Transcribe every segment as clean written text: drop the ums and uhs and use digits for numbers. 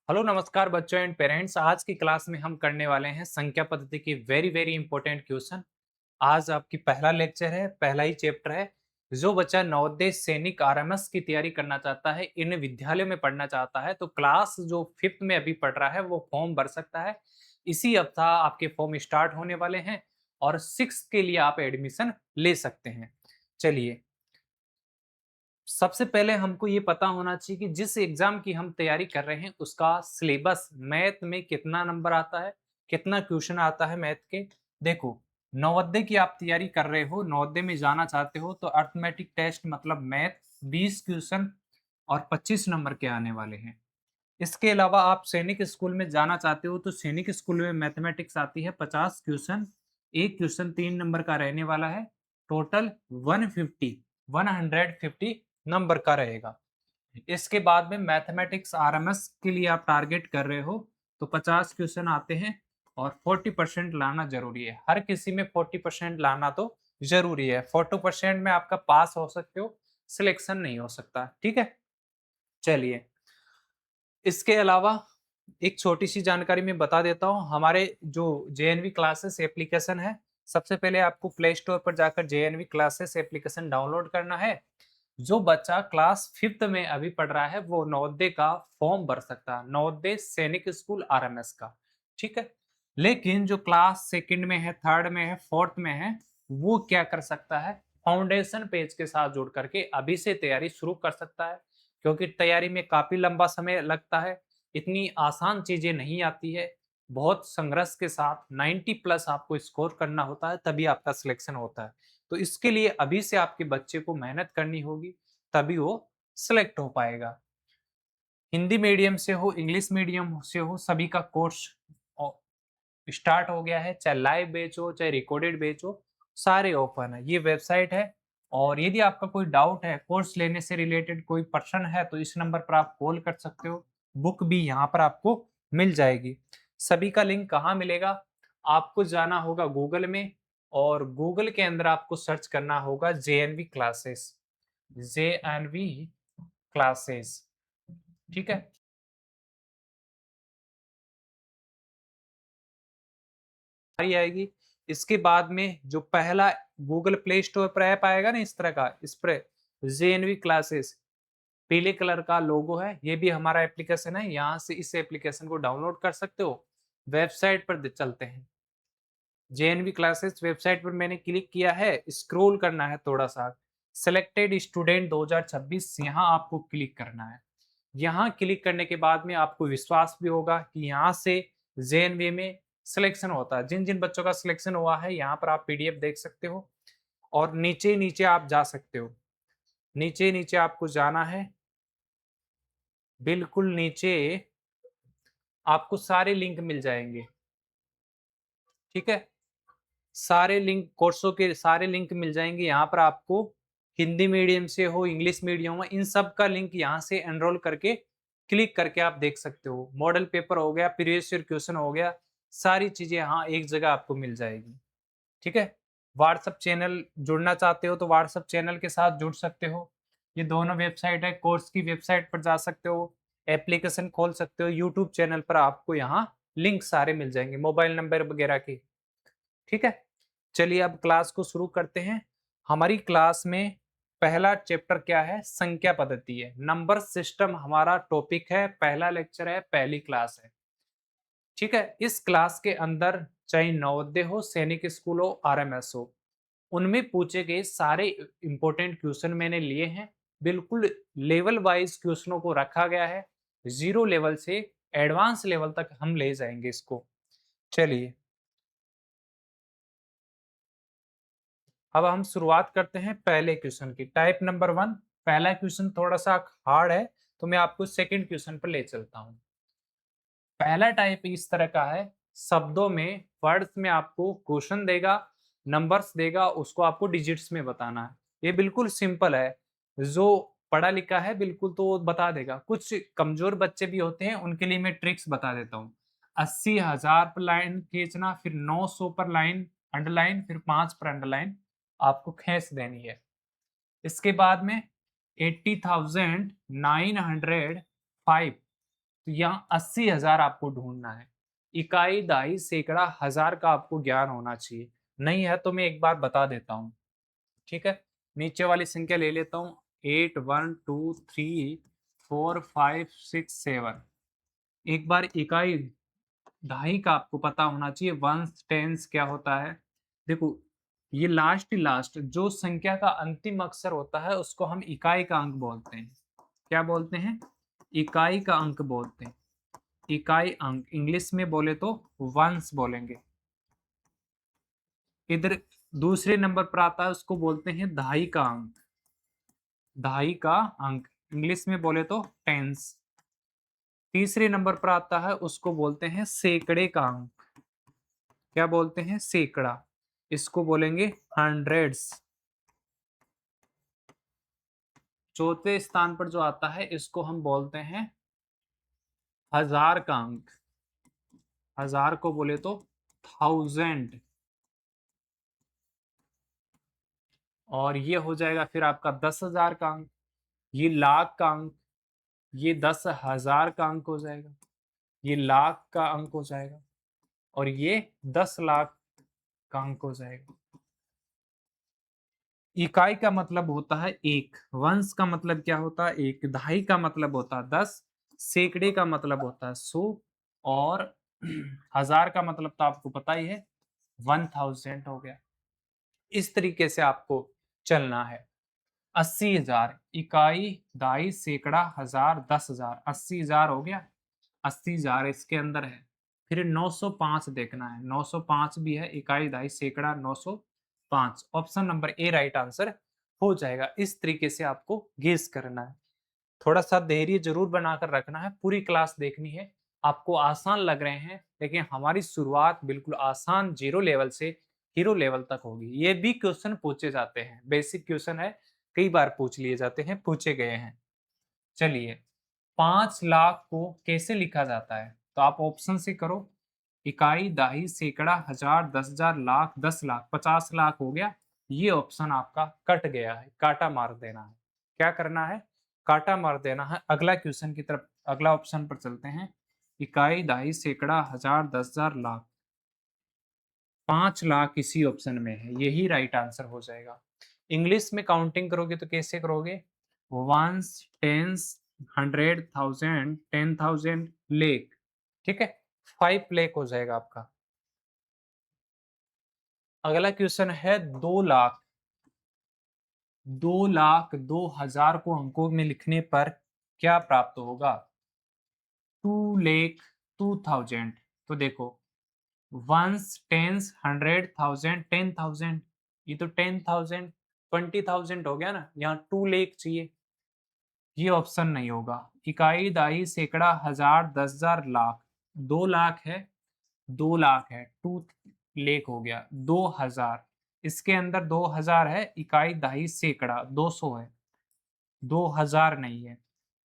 Hello नमस्कार बच्चों and parents. आज की क्लास में हम करने वाले हैं संख्या पद्धति की वेरी वेरी इंपॉर्टेंट क्वेश्चन। आज आपकी पहला लेक्चर है, पहला ही चैप्टर है। जो बच्चा नवोदय सैनिक आरएमएस की तैयारी करना चाहता है, इन विद्यालयों में पढ़ना चाहता है, तो क्लास जो फिफ्थ में अभी पढ़ रहा है वो फॉर्म भर सकता है। इसी हफ्ता आपके फॉर्म स्टार्ट होने वाले हैं और सिक्स के लिए आप एडमिशन ले सकते हैं। चलिए, सबसे पहले हमको ये पता होना चाहिए कि जिस एग्जाम की हम तैयारी कर रहे हैं उसका सिलेबस मैथ में कितना नंबर आता है, कितना क्वेश्चन आता है मैथ के। देखो, नवोदय की आप तैयारी कर रहे हो, नवोदय में जाना चाहते हो, तो अर्थमेटिक टेस्ट मतलब मैथ 20 क्वेश्चन और 25 नंबर के आने वाले हैं। इसके अलावा आप सैनिक स्कूल में जाना चाहते हो तो सैनिक स्कूल में मैथमेटिक्स आती है 50 क्वेश्चन, एक क्वेश्चन 3 नंबर का रहने वाला है। टोटल 150 नंबर का रहेगा। इसके बाद में मैथमेटिक्स आरएमएस के लिए आप टारगेट कर रहे हो तो 50 क्वेश्चन आते हैं और 40% लाना जरूरी है। हर किसी में 40% लाना तो जरूरी है। 40% में आपका पास हो सकते हो, सिलेक्शन नहीं हो सकता। ठीक है, चलिए, इसके अलावा एक छोटी-सी जानकारी मैं बता देता हूँ। हमारे जो जेएनवी क्लासेस एप्लीकेशन है, सबसे पहले आपको प्ले स्टोर पर जाकर जेएनवी क्लासेस एप्लीकेशन डाउनलोड करना है। जो बच्चा क्लास 5th में अभी पढ़ रहा है, वो नवोदय का फॉर्म भर सकता है, नवोदय सैनिक स्कूल आरएमएस का। ठीक है? लेकिन जो क्लास 2nd में है, 3rd में है, 4th में है, वो क्या कर सकता है? फाउंडेशन पेज के साथ जुड़ करके अभी से तैयारी शुरू कर सकता है। क्योंकि तैयारी में काफ़ी लंबा समय लगता है, इतनी आसान चीज़ें नहीं आती है। बहुत संघर्ष के साथ 90 प्लस आपको स्कोर करना होता है, तभी आपका सिलेक्शन होता है। तो इसके लिए अभी से आपके बच्चे को मेहनत करनी होगी, तभी वो सिलेक्ट हो पाएगा। हिंदी मीडियम से हो, इंग्लिश मीडियम से हो, सभी का कोर्स औ स्टार्ट हो गया है। चाहे लाइव बैच हो, चाहे रिकॉर्डेड बैच हो, सारे ओपन है। ये वेबसाइट है और यदि आपका कोई डाउट है, कोर्स लेने से रिलेटेड कोई प्रश्न है, तो इस नंबर पर आप कॉल कर सकते हो। बुक भी यहाँ पर आपको मिल जाएगी। सभी का लिंक कहाँ मिलेगा? आपको जाना होगा गूगल में और गूगल के अंदर आपको सर्च करना होगा जेएनवी क्लासेस, जेएनवी क्लासेस। ठीक है? आई आएगी। इसके बाद में जो पहला गूगल प्ले स्टोर पर ऐप आएगा ना इस तरह का, इस पर जेएनवी क्लासेस पीले कलर का लोगो है, ये भी हमारा एप्लीकेशन है। यहाँ से इस एप्लीकेशन को डाउनलोड कर सकते हो। वेबसाइट पर चलते हैं। जेएनवी क्लासेस वेबसाइट पर मैंने क्लिक किया है, स्क्रॉल करना है थोड़ा सा। सिलेक्टेड स्टूडेंट 2026 यहाँ आपको क्लिक करना है। यहाँ क्लिक करने के बाद में आपको विश्वास भी होगा कि यहाँ से जेएनवी में सिलेक्शन होता है। जिन जिन बच्चों का सिलेक्शन हुआ है, यहाँ पर आप पीडीएफ देख सकते हो और नीचे नीचे आप जा सकते हो। नीचे नीचे आपको जाना है, बिल्कुल नीचे आपको सारे लिंक मिल जाएंगे। ठीक है, सारे लिंक, कोर्सों के सारे लिंक मिल जाएंगे यहाँ पर आपको। हिंदी मीडियम से हो, इंग्लिश मीडियम हो, इन सब का लिंक यहाँ से एनरोल करके क्लिक करके आप देख सकते हो। मॉडल पेपर हो गया, प्रीवियस ईयर क्वेश्चन हो गया, सारी चीजें यहाँ एक जगह आपको मिल जाएगी। ठीक है, व्हाट्सएप चैनल जुड़ना चाहते हो तो व्हाट्सएप चैनल के साथ जुड़ सकते हो। ये दोनों वेबसाइट है। कोर्स की वेबसाइट पर जा सकते हो, एप्लीकेशन खोल सकते हो। यूट्यूब चैनल पर आपको यहाँ लिंक सारे मिल जाएंगे, मोबाइल नंबर वगैरह के। ठीक है, चलिए अब क्लास को शुरू करते हैं। हमारी क्लास में पहला चैप्टर क्या है? संख्या पद्धति है, नंबर सिस्टम हमारा टॉपिक है, पहला लेक्चर है, पहली क्लास है। ठीक है, इस क्लास के अंदर चाहे नवोदय हो, सैनिक स्कूल हो, आरएमएस हो, उनमें पूछे गए सारे इंपॉर्टेंट क्वेश्चन मैंने लिए हैं। बिल्कुल लेवल वाइज क्वेश्चनों को रखा गया है, जीरो लेवल से एडवांस लेवल तक हम ले जाएंगे इसको। चलिए, अब हम शुरुआत करते हैं पहले क्वेश्चन की। Type number 1। पहला क्वेश्चन थोड़ा सा हार्ड है, तो मैं आपको सेकंड क्वेश्चन पर ले चलता हूँ। पहला टाइप इस तरह का है, शब्दों में, वर्ड्स में आपको क्वेश्चन देगा, नंबर्स देगा, उसको आपको डिजिट्स में बताना है। ये बिल्कुल सिंपल है, जो पढ़ा लिखा है बिल्कुल तो वो बता देगा। कुछ कमजोर बच्चे भी होते हैं, उनके लिए मैं ट्रिक्स बता देता हूँ। 80,000 पर लाइन खींचना, फिर 900 पर लाइन अंडरलाइन, फिर 5 पर अंडरलाइन आपको खींच देनी है। इसके बाद में 80,905 तो यहाँ 80,000 आपको ढूंढना है। इकाई, दहाई, सैकड़ा, हजार का आपको ज्ञान होना चाहिए। नहीं है तो मैं एक बार बता देता हूँ, ठीक है। नीचे वाली संख्या ले लेता हूँ, 8 1 2 3 4 5 6 7। एक बार इकाई दहाई का आपको पता होना चाहिए, वंस टेंस क्या होता है। देखो, ये लास्ट जो संख्या का अंतिम अक्षर होता है उसको हम इकाई का अंक बोलते हैं। क्या बोलते हैं? इकाई का अंक बोलते हैं। इकाई अंक इंग्लिश में बोले तो वंस बोलेंगे। इधर दूसरे नंबर पर आता है, उसको बोलते हैं दहाई का अंक। दहाई का अंक इंग्लिश में बोले तो टेंस। तीसरे नंबर पर आता है, उसको बोलते हैं सैकड़े का अंक। क्या बोलते हैं? सैकड़ा। इसको बोलेंगे हंड्रेड्स। चौथे स्थान पर जो आता है इसको हम बोलते हैं हजार का अंक। हजार को बोले तो थाउजेंड। और ये हो जाएगा फिर आपका 10,000 का अंक, ये लाख का अंक, ये 10,000 का अंक हो जाएगा, ये लाख का अंक हो जाएगा, और ये 10 लाख का अंक हो जाएगा। इकाई का मतलब होता है एक, वंश का मतलब क्या होता है? एक, दहाई का मतलब होता है 10, सैकड़े का मतलब होता है 100, और हजार का मतलब तो आपको पता ही है, 1000 हो गया। इस तरीके से आपको चलना है। 80,000 इकाई, दहाई, सैकड़ा, हजार, 10,000, 80,000 हो गया। 80,000 इसके अंदर है। फिर 905 देखना है, 905 भी है, इकाई, दहाई, सैकड़ा, 905। Option number A right answer हो जाएगा। इस तरीके से आपको गेस करना है। थोड़ा सा धैर्य जरूर बनाकर रखना है, पूरी क्लास देखनी है। आपको आसान लग रहे हैं, लेकिन हमारी शुरुआत बिल्कुल आसान जीरो लेवल से हीरो लेवल तक होगी। ये भी क्वेश्चन पूछे जाते हैं, बेसिक क्वेश्चन है, कई बार पूछ लिए जाते हैं, पूछे गए हैं। चलिए, 5 लाख को कैसे लिखा जाता है? तो आप ऑप्शन से करो। इकाई, दहाई, सैकड़ा, हजार, 10,000, लाख, 10 लाख, 50 लाख हो गया। ये ऑप्शन आपका कट गया है, काटा मार देना है। क्या करना है? काटा मार देना है। अगला क्वेश्चन की तरफ, अगला ऑप्शन पर चलते हैं। इकाई, दहाई, सैकड़ा, हजार, 10,000, लाख, 5 लाख इसी ऑप्शन में है, यही राइट आंसर हो जाएगा। इंग्लिश में काउंटिंग करोगे तो कैसे करोगे? वंस, टेंस, 100,000, 10,000, लेख। ठीक है, 5 लाख हो जाएगा आपका। अगला क्वेश्चन है 2 लाख। 2 लाख 2,000 को अंकों में लिखने पर क्या प्राप्त होगा? 2,02,000। तो देखो, वंस, टेंस, 100,000, 10,000, ये तो 10,000, 20,000 हो गया ना, यहाँ 2 लाख चाहिए, ये ऑप्शन नहीं होगा। इकाई, दहाई, सैकड़ा, हजार, 10,000, लाख, 2 लाख है, 2 लाख है, 2 लाख हो गया, 2,000, इसके अंदर 2,000 है, इकाई, दहाई, सैकड़ा 200 है, 2,000 नहीं है।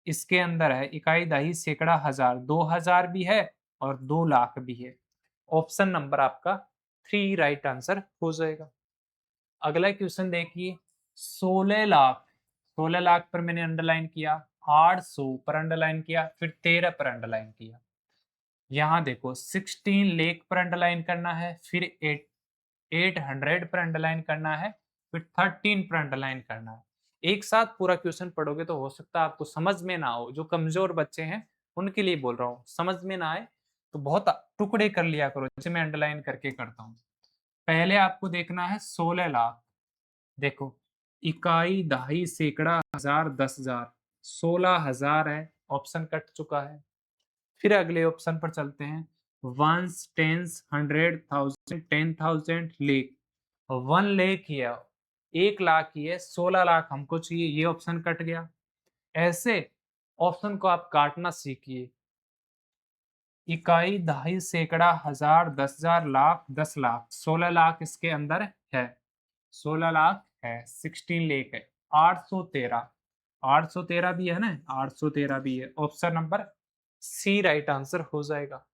इसके अंदर है इकाई, दहाई, सैकड़ा, हजार, 2,000 भी है और 2 लाख भी है। ऑप्शन नंबर आपका 3 राइट आंसर हो जाएगा। अगला क्वेश्चन देखिए, 16 लाख। 16 लाख पर मैंने अंडरलाइन किया, 800 पर अंडरलाइन किया, फिर 13 पर अंडरलाइन किया। यहाँ देखो, 16 लाख पर अंडरलाइन करना है, फिर 800 पर अंडरलाइन करना है, फिर 13 पर अंडरलाइन करना है। एक साथ पूरा क्वेश्चन पढ़ोगे तो हो सकता है आपको समझ में ना हो। जो कमजोर बच्चे हैं उनके लिए बोल रहा हूँ, समझ में ना आए तो बहुत टुकड़े कर लिया करो, जैसे मैं अंडरलाइन करके करता हूँ। पहले आपको देखना है 16 लाख। देखो, इकाई, दहाई, सैकड़ा, हजार, 10,000, 16,000 है, ऑप्शन कट चुका है। फिर अगले ऑप्शन पर चलते हैं। वंस, टेंस, 100,000, 10,000, लेख, 1 लाख ही है, 1 लाख ही है, 16 लाख हमको चाहिए, ये ऑप्शन कट गया। ऐसे ऑप्शन को आप काटना सीखिए। इकाई, दहाई, सैकड़ा, हजार, 10,000, लाख, 10 लाख, 16 लाख इसके अंदर है, 16 लाख है, 16 लाख है, 813, 813 भी है ना, 813 भी है। Option number C right answer हो जाएगा।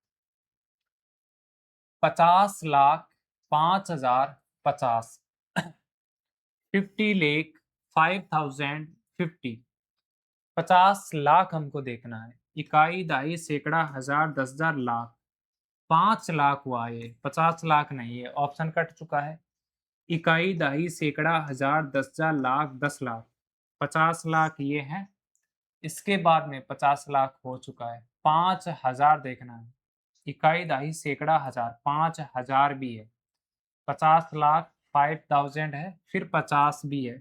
50 लाख, 5,000, 50, 50 लाख, 5,050, 50 लाख हमको देखना है। इकाई दहाई सैकड़ा हजार 10,000 लाख, 5 लाख हुआ ये, 50 लाख नहीं है, ऑप्शन कट चुका है। इकाई दहाई सैकड़ा हजार 10,000 लाख 10 लाख, 50 लाख ये है। इसके बाद में 50 लाख हो चुका है, 5,000 देखना है। इकाई दहाई सैकड़ा हजार, 5,000 भी है, 50 लाख 5,000 है, फिर 50 भी है।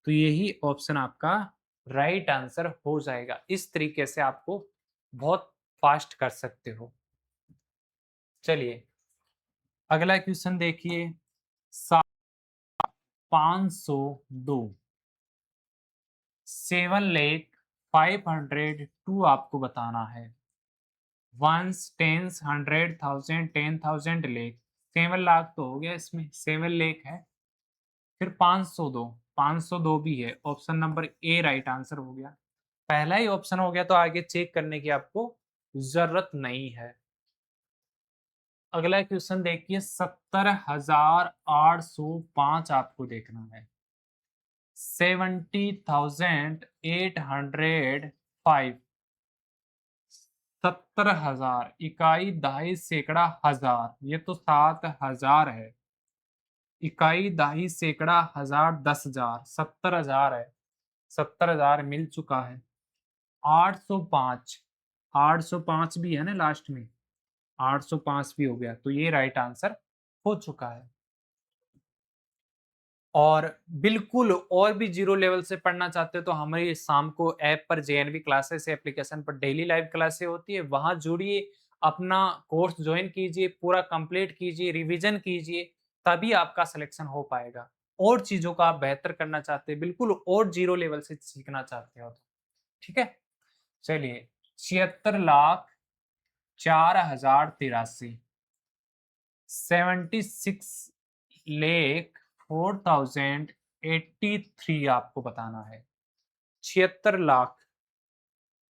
तो यही ऑप्शन आपका राइट आंसर हो जाएगा। इस तरीके से आपको बहुत फास्ट कर सकते हो। चलिए अगला क्वेश्चन देखिए। 502 7,502 आपको बताना है। वंस, टेंस, 100,000, 10,000 लेख, 7 लाख तो हो गया, इसमें 7 लेख है। फिर 502, 502 भी है, option number A right answer हो गया। पहला ही ऑप्शन हो गया तो आगे चेक करने की आपको जरूरत नहीं है। अगला क्वेश्चन देखिए। 70,805 आपको देखना है। 70,805, 70,000 इकाई दहाई सैकड़ा हजार, ये तो 7,000 है। इकाई दहाई सैकड़ा हजार 10,000, 70,000 है, 70,000 मिल चुका है। 805, 805 भी है ना लास्ट में, 805 भी हो गया, तो ये राइट आंसर हो चुका है। और बिल्कुल और भी जीरो लेवल से पढ़ना चाहते हो तो हमारी शाम को ऐप पर जेएनवी क्लासेस एप्लीकेशन पर डेली लाइव क्लासेस होती है, वहां जुड़िए, अपना कोर्स ज्वाइन कीजिए, पूरा कंप्लीट कीजिए, रिवीजन कीजिए, तभी आपका सिलेक्शन हो पाएगा। और चीजों का आप बेहतर करना चाहते हैं, बिल्कुल और जीरो लेवल से सीखना चाहते हो तो ठीक है। चलिए 76,04,083, 76,04,083 आपको बताना है। 76 लाख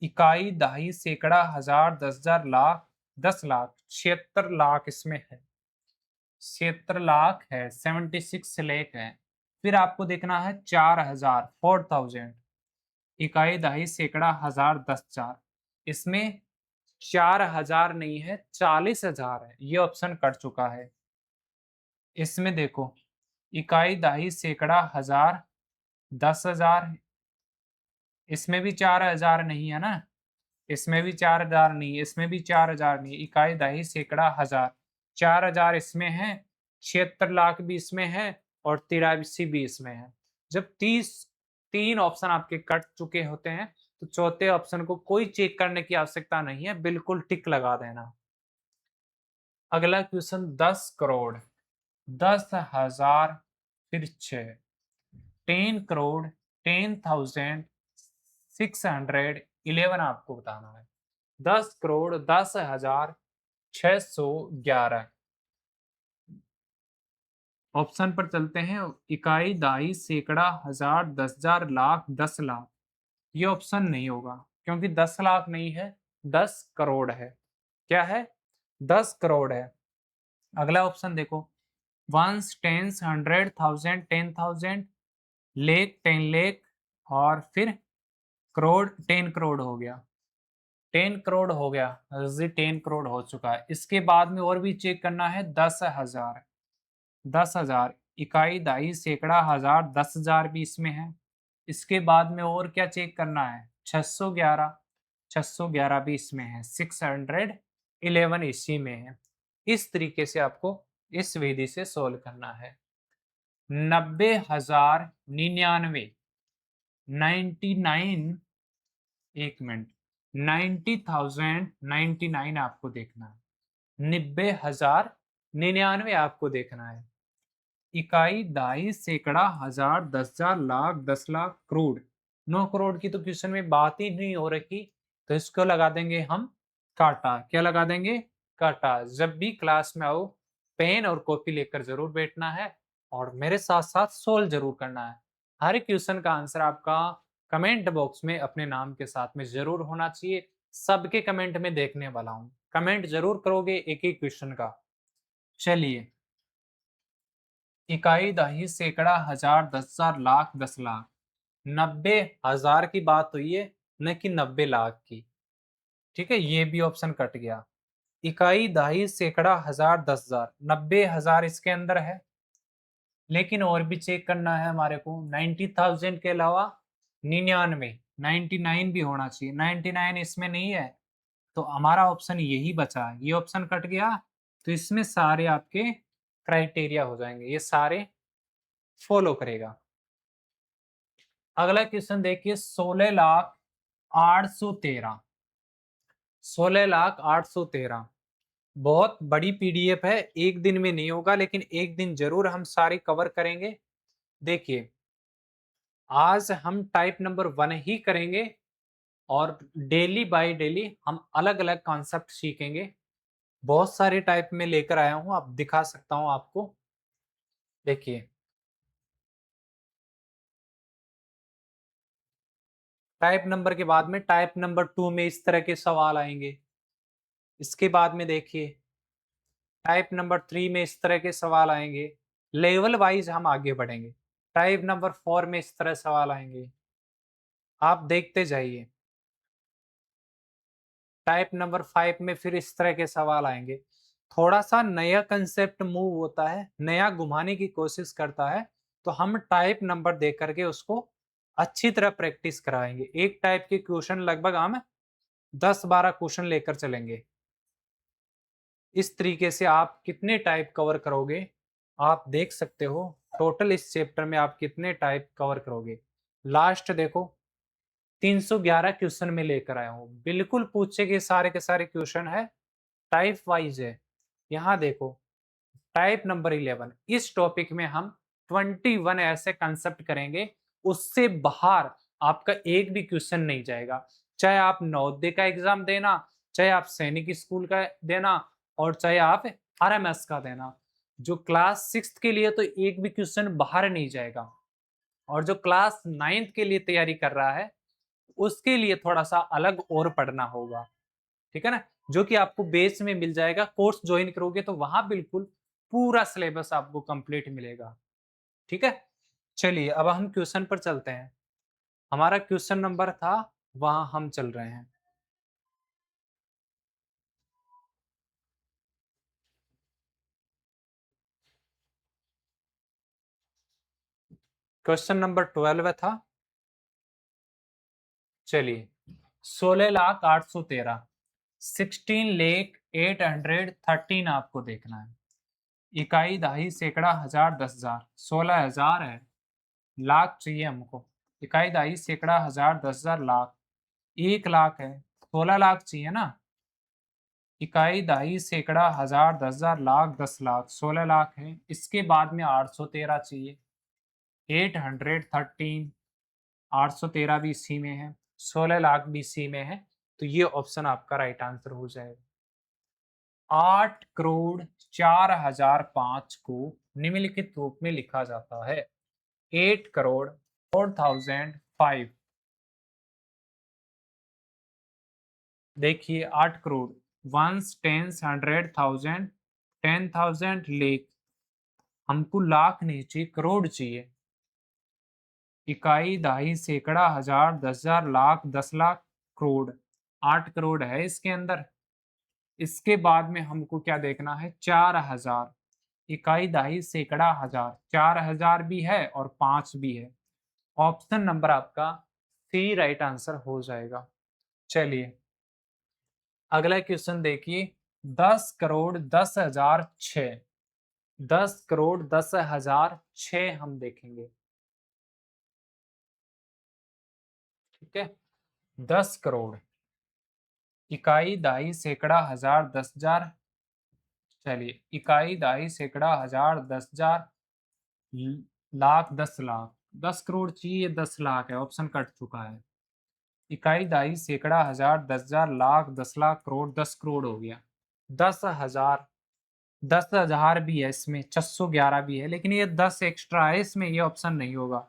इकाई दहाई सैकड़ा हजार 10,000 लाख 10 लाख, 76 लाख इसमें है, 76 लाख है, 76 लेख है। फिर आपको देखना है 4,000, 4,000 इकाई दहाई सैकड़ा हजार 10,000, इसमें 4,000 नहीं है, 40,000 है, ये ऑप्शन कट चुका है। इसमें देखो इकाई दहाई सैकड़ा हजार 10,000, इसमें भी 4,000 नहीं है ना, इसमें भी 4,000 नहीं है, इसमें भी 4,000 नहीं है। इकाई दहाई सैकड़ा हजार, 4,000 इसमें है, 76 लाख भी इसमें है और 83 भी इसमें है। जब 3 ऑप्शन आपके कट चुके होते हैं तो चौथे ऑप्शन को कोई चेक करने की आवश्यकता नहीं है, बिल्कुल टिक लगा देना। अगला क्वेश्चन 10 करोड़ 10,000 फिर 6, 10 करोड़ 10,611 आपको बताना है। 10 करोड़ 10,611 ऑप्शन पर चलते हैं। इकाई दहाई सैकड़ा हजार 10,000 लाख 10 लाख, ये ऑप्शन नहीं होगा क्योंकि 10 लाख नहीं है, 10 करोड़ है। क्या है? 10 करोड़ है। अगला ऑप्शन देखो, वंस, टेंस, 100,000, 10,000, लेख 10 लेख और फिर करोड़ 10 करोड़ हो गया, 10 करोड़ हो गया, 10 करोड़ हो चुका है। इसके बाद में और भी चेक करना है। 10,000, 10,000 इकाई दहाई सैकड़ा हजार 10,000 भी इसमें है। इसके बाद में और क्या चेक करना है? 611, 611 भी इसमें है, 611 इसी में है। इस तरीके से आपको इस विधि से सोल्व करना है। 90,099, 99, एक मिनट, 90,099 आपको देखना है, 90,099 आपको देखना है। इकाई दहाई सैकड़ा हजार 10,000 लाख 10 लाख करोड़, 9 करोड़ की तो क्वेश्चन में बात ही नहीं हो रही, तो इसको लगा देंगे हम काटा। क्या लगा देंगे? काटा। जब भी क्लास में आओ पेन और कॉपी लेकर जरूर बैठना है और मेरे साथ साथ सोल्व जरूर करना है। हर क्वेश्चन का आंसर आपका कमेंट बॉक्स में अपने नाम के साथ में जरूर होना चाहिए। सबके कमेंट में देखने वाला हूँ, कमेंट जरूर करोगे एक एक क्वेश्चन का। चलिए, इकाई दहाई सैकड़ा हजार 10,000 लाख 10 लाख, 90,000 की बात हुई है, न कि 90 लाख की। ठीक है, ये भी ऑप्शन कट गया। इकाई, दहाई, सैकड़ा, हजार, 10,000, 90,000 इसके अंदर है। लेकिन और भी चेक करना है हमारे को, 90,000 के अलावा 99, 99 भी होना चाहिए। 99 इसमें नहीं है, तो हमारा ऑप्शन यही बचा है। ये ऑप्शन कट गया, तो इसमें सारे आपके क्राइटेरिया हो जाएंगे, ये सारे फॉलो करेगा। अगला क्वेश्चन देखिए, 16,08,13, 16,08,13 बहुत बड़ी पीडीएफ है, एक दिन में नहीं होगा, लेकिन एक दिन जरूर हम सारी कवर करेंगे। देखिए, आज हम टाइप नंबर 1 ही करेंगे और डेली बाय डेली हम अलग अलग कॉन्सेप्ट सीखेंगे। बहुत सारे टाइप में लेकर आया हूं, अब दिखा सकता हूं आपको। देखिए, टाइप नंबर के बाद में टाइप नंबर 2 में इस तरह के सवाल आएंगे। इसके बाद में देखिए, टाइप नंबर 3 में इस तरह के सवाल आएंगे। लेवल वाइज हम आगे बढ़ेंगे। टाइप नंबर 4 में इस तरह सवाल आएंगे, आप देखते जाइए। टाइप नंबर 5 में फिर इस तरह के सवाल आएंगे। थोड़ा सा नया कंसेप्ट मूव होता है, नया घुमाने की कोशिश करता है, तो हम टाइप नंबर दे करके उसको अच्छी तरह प्रैक्टिस कराएंगे। एक टाइप के क्वेश्चन लगभग हम 10-12 क्वेश्चन लेकर चलेंगे। इस तरीके से आप कितने टाइप कवर करोगे, आप देख सकते हो। टोटल इस चैप्टर में आप कितने टाइप कवर करोगे। लास्ट देखो, 311 क्वेश्चन में लेकर आया हूँ, बिल्कुल पूछे के सारे क्वेश्चन है, टाइप वाइज है। यहाँ देखो, टाइप नंबर 11, इस टॉपिक में हम 21 ऐसे कंसेप्ट करेंगे, उससे बाहर आपका एक भी क्वेश्चन नहीं जाएगा। चाहे आप नवोदय का एग्जाम देना, चाहे आप सैनिक स्कूल का देना, और चाहे आप आरएमएस का देना। जो क्लास 6 के लिए तो एक भी क्वेश्चन बाहर नहीं जाएगा, और जो क्लास 9th के लिए तैयारी कर रहा है, उसके लिए थोड़ा सा अलग और पढ़ना होगा। ठीक है ना, जो कि आपको बेस में मिल जाएगा। कोर्स ज्वाइन करोगे तो वहां बिल्कुल पूरा सिलेबस आपको कंप्लीट मिलेगा। ठीक है, चलिए अब हम क्वेश्चन पर चलते हैं। हमारा क्वेश्चन नंबर था, वहां हम चल रहे हैं। क्वेश्चन नंबर 12 था। चलिए, 16,08,13, 16,08,13 आपको देखना है। इकाई, दहाई, सैकड़ा, हजार, 10,000, 16,000 है। लाख चाहिए हमको। इकाई, दहाई, सैकड़ा, हजार, 10,000, लाख। 1 लाख है, 16 लाख चाहिए ना। इकाई, दहाई, सैकड़ा, हजार, 10,000, लाख, 10 लाख, 16 लाख है। इसके बाद में 813 चाहिए, 813, 813 भी इसी में है, 16 लाख भी इसी में है। तो ये ऑप्शन आपका राइट आंसर हो जाएगा। 8,04,005 को निम्नलिखित रूप में लिखा जाता है। 8,04,005। देखिए, 8 करोड़, वंस, टेंस, 100,000, 10,000, लेख। हमको लाख नहीं चाहिए, करोड़ चाहिए। इकाई, दहाई, सैकड़ा, हजार, 10,000, लाख, 10 लाख, करोड़। 8 करोड़ है इसके अंदर। इसके बाद में हमको क्या देखना है, 4,000। इकाई, दहाई, सैकड़ा, हजार, 4,000 भी है और 5 भी है। ऑप्शन नंबर आपका सी राइट आंसर हो जाएगा। चलिए, अगला क्वेश्चन देखिए, 10,10,006, 10,10,006 हम देखेंगे। ठीक है, 10 करोड़, इकाई, दहाई, सैकड़ा, हजार, 10,000। चलिए, इकाई, दहाई, सैकड़ा, हजार, 10,000, लाख, 10 लाख। 10 करोड़ चाहिए, 10 लाख है, ऑप्शन कट चुका है। इकाई, दहाई, सैकड़ा, हजार, 10,000, लाख, 10 लाख, करोड़। 10 करोड़ हो गया। 10,000, 10,000 भी है इसमें, 611 भी है, लेकिन ये 10 एक्स्ट्रा है इसमें, ये ऑप्शन नहीं होगा।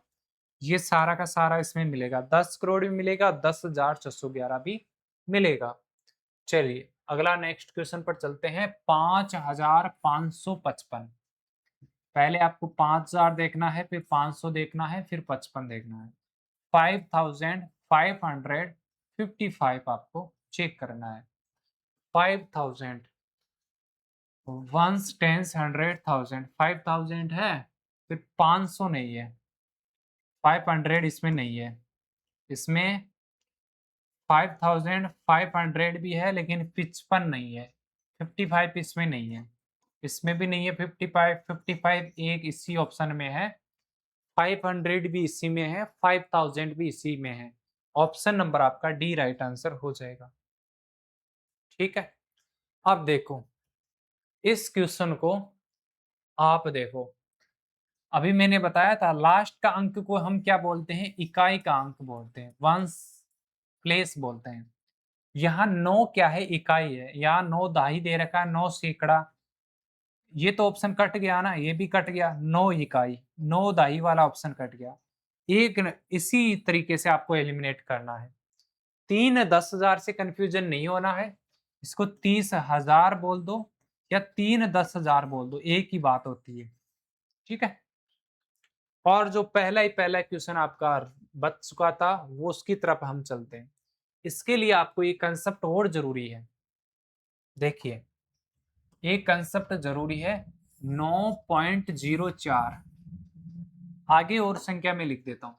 ये सारा का सारा इसमें मिलेगा, 10 करोड़ भी मिलेगा, 10,611 भी मिलेगा। चलिए, अगला नेक्स्ट क्वेश्चन पर चलते हैं। 5,555। पहले आपको 5,000 देखना है, फिर 500 देखना है, फिर 55 देखना है। 5,555 आपको चेक करना है। 5000, वंस, टेंस, 100,000, 5000 है, फिर 500 नहीं है, 500 इसमें नहीं है, इसमें 5500 भी है लेकिन 55 नहीं है, 55 इसमें नहीं है, इसमें भी नहीं है 55, 55 एक इसी ऑप्शन में है, 500 भी इसी में है, 5000 भी इसी में है। ऑप्शन नंबर आपका डी राइट आंसर हो जाएगा। ठीक है, अब देखो इस क्वेश्चन को, आप देखो अभी मैंने बताया था लास्ट का अंक को हम क्या बोलते हैं, इकाई का अंक बोलते हैं, वंस प्लेस बोलते हैं। यहाँ 9 क्या है, इकाई है, यहाँ 9 दाही दे रखा है, 9 सैकड़ा, ये तो ऑप्शन कट गया ना, ये भी कट गया, 9 इकाई, 9 दाही वाला ऑप्शन कट गया। इसी तरीके से आपको एलिमिनेट करना है। 3 10,000 से कंफ्यूजन नहीं होना है, इसको 30,000 बोल दो या 3 10,000 बोल दो, एक ही बात होती है। ठीक है, और जो पहला क्वेश्चन आपका बच चुका था वो उसकी तरफ हम चलते हैं। इसके लिए आपको ये कंसेप्ट और जरूरी है। देखिए एक कंसेप्ट जरूरी है, 9.04, आगे और संख्या में लिख देता हूं,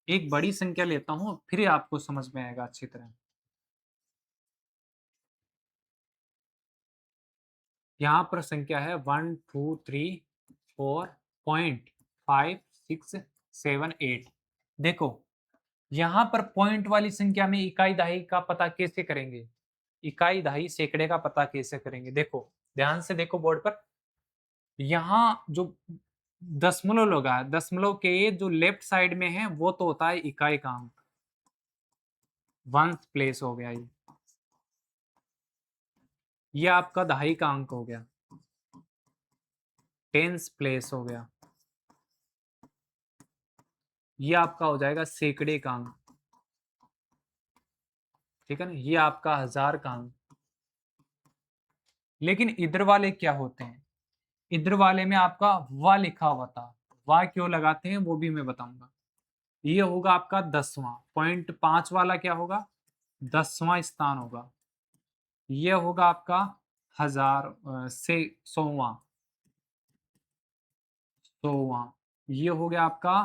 एक बड़ी संख्या लेता हूं फिर आपको समझ में आएगा अच्छी तरह। यहां पर संख्या है 1 2 3 4 पॉइंट 5 6 7 8। देखो यहां पर पॉइंट वाली संख्या में इकाई दहाई का पता कैसे करेंगे, इकाई दहाई सैकड़े का पता कैसे करेंगे। देखो ध्यान से देखो बोर्ड पर, यहाँ जो दशमलव लगा है, दशमलव के जो लेफ्ट साइड में है वो तो होता है इकाई का अंक, वंस प्लेस हो गया, ये आपका दहाई का अंक हो गया, टेंस प्लेस हो गया, ये आपका हो जाएगा सैकड़े का अंक। ठीक है ना, ये आपका हजार का अंक। लेकिन इधर वाले क्या होते हैं, इधर वाले में आपका वा लिखा हुआ था, वा क्यों लगाते हैं वो भी मैं बताऊंगा। ये होगा आपका 10वां, 0.5 वाला क्या होगा, 10वां स्थान होगा। ये होगा आपका हजार से 100वां, 100वां, ये हो गया आपका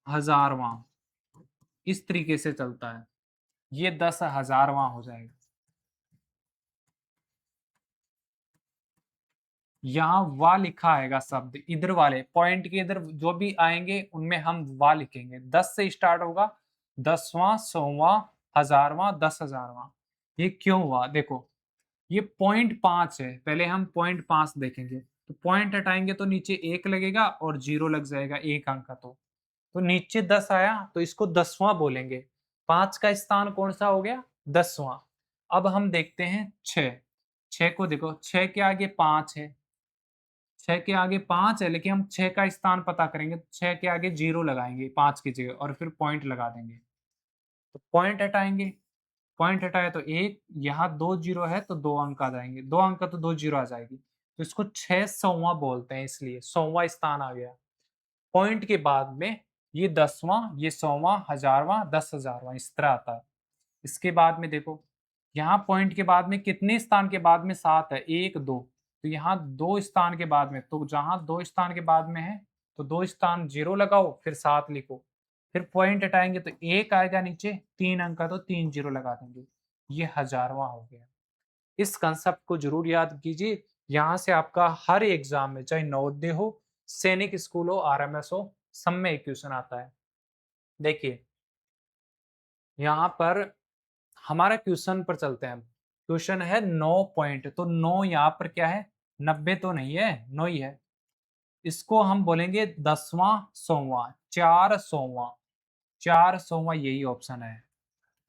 हजारवां, इस तरीके से चलता है, ये 10,000वां हो जाएगा। यहाँ वा लिखा आएगा शब्द, इधर वाले पॉइंट के इधर जो भी आएंगे उनमें हम वा लिखेंगे। 10 से स्टार्ट होगा, 10वां, 100वां, हजारवां, 10,000वां। ये क्यों हुआ, देखो ये 0.5 है, पहले हम 0.5 देखेंगे, तो पॉइंट हटाएंगे तो नीचे 1 लगेगा और 0 लग जाएगा, एक अंक का। तो नीचे 10 आया तो इसको 10वां बोलेंगे, 5 का स्थान कौन सा हो गया, 10वां। अब हम देखते हैं 6, 6 को देखो, 6 के आगे 5 है, 6 के आगे 5 है, लेकिन हम 6 का स्थान पता करेंगे तो 6 के आगे 0 लगाएंगे 5 की जगह और फिर पॉइंट लगा देंगे। तो पॉइंट हटाएंगे, पॉइंट हटाया तो 1, यहाँ 2 जीरो है तो 2 अंक आ जाएंगे, 2 अंक का तो 2 जीरो आ जाएगी, तो इसको 600वां बोलते हैं, इसलिए 100वां स्थान आ गया। पॉइंट के बाद में ये 10वां, ये 100वां, हजारवां, 10,000वां, इस तरह आता है। इसके बाद में देखो, यहाँ पॉइंट के बाद में कितने स्थान के बाद में 7 है, 1 2, तो यहाँ 2 स्थान के बाद में, तो जहाँ 2 स्थान के बाद में है तो 2 स्थान 0 लगाओ फिर 7 लिखो, फिर पॉइंट हटाएंगे तो 1 आएगा नीचे, 3 अंक का तो 3 जीरो लगा देंगे, ये हजारवां हो गया। इस कंसेप्ट को जरूर याद कीजिए, यहाँ से आपका हर एग्जाम में चाहे नवोदय हो, सैनिक स्कूल हो, आरएमएस हो, सब में एक क्वेश्चन आता है। देखिए यहाँ पर हमारा क्वेश्चन पर चलते हैं, क्वेश्चन है 9 पॉइंट, तो 9 यहाँ पर क्या है, 90 तो नहीं है, 9 ही है, इसको हम बोलेंगे 10वां 100वां, 400वां, 400वां, यही ऑप्शन है,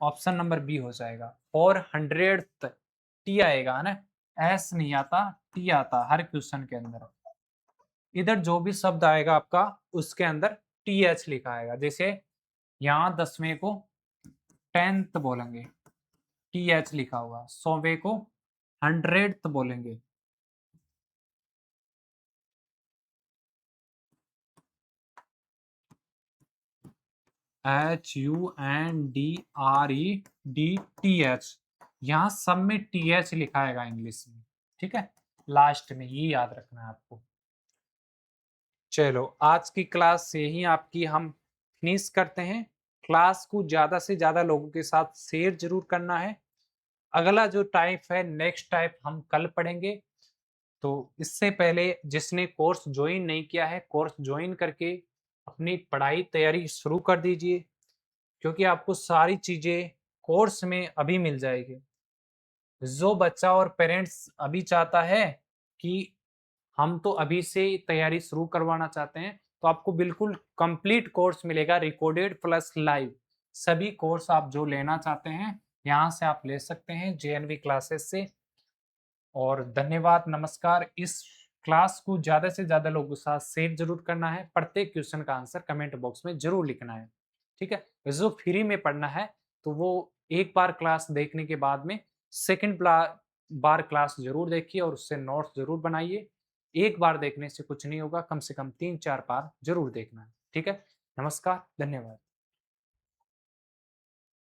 ऑप्शन नंबर बी हो जाएगा। और 100th टी आएगा है ना, एस नहीं आता, टी आता हर क्वेश्चन के अंदर। इधर जो भी शब्द आएगा आपका उसके अंदर टी एच लिखा आएगा, जैसे यहाँ 10वें को 10th बोलेंगे, टी एच लिखा हुआ, 100वें को 100th बोलेंगे। HUNDREDTH, यहाँ सब में TH लिखा आएगा इंग्लिश में, ठीक है, लास्ट में, ये याद रखना है आपको। चलो आज की क्लास यही आपकी हम फिनिश करते हैं। क्लास को ज्यादा से ज्यादा लोगों के साथ शेयर जरूर करना है। अगला जो टाइप है, नेक्स्ट टाइप हम कल पढ़ेंगे। तो इससे पहले जिसने कोर्स ज्वाइन नहीं किया है, कोर्स ज्वाइन करके अपनी पढ़ाई तैयारी शुरू कर दीजिए, क्योंकि आपको सारी चीजें कोर्स में अभी मिल जाएगी। जो बच्चा और पेरेंट्स अभी चाहता है कि हम तो अभी से तैयारी शुरू करवाना चाहते हैं, तो आपको बिल्कुल कंप्लीट कोर्स मिलेगा, रिकॉर्डेड प्लस लाइव। सभी कोर्स आप जो लेना चाहते हैं यहाँ से आप ले सकते हैं, जेएनवी क्लासेस से। और धन्यवाद, नमस्कार। इस क्लास को ज़्यादा से ज़्यादा लोगों के साथ शेयर जरूर करना है। प्रत्येक क्वेश्चन का आंसर कमेंट बॉक्स में जरूर लिखना है, ठीक है। जो फ्री में पढ़ना है तो वो एक बार क्लास देखने के बाद में सेकंड बार क्लास जरूर देखिए और उससे नोट्स जरूर बनाइए। एक बार देखने से कुछ नहीं होगा, कम से कम 3-4 बार जरूर देखना है, ठीक है। नमस्कार, धन्यवाद।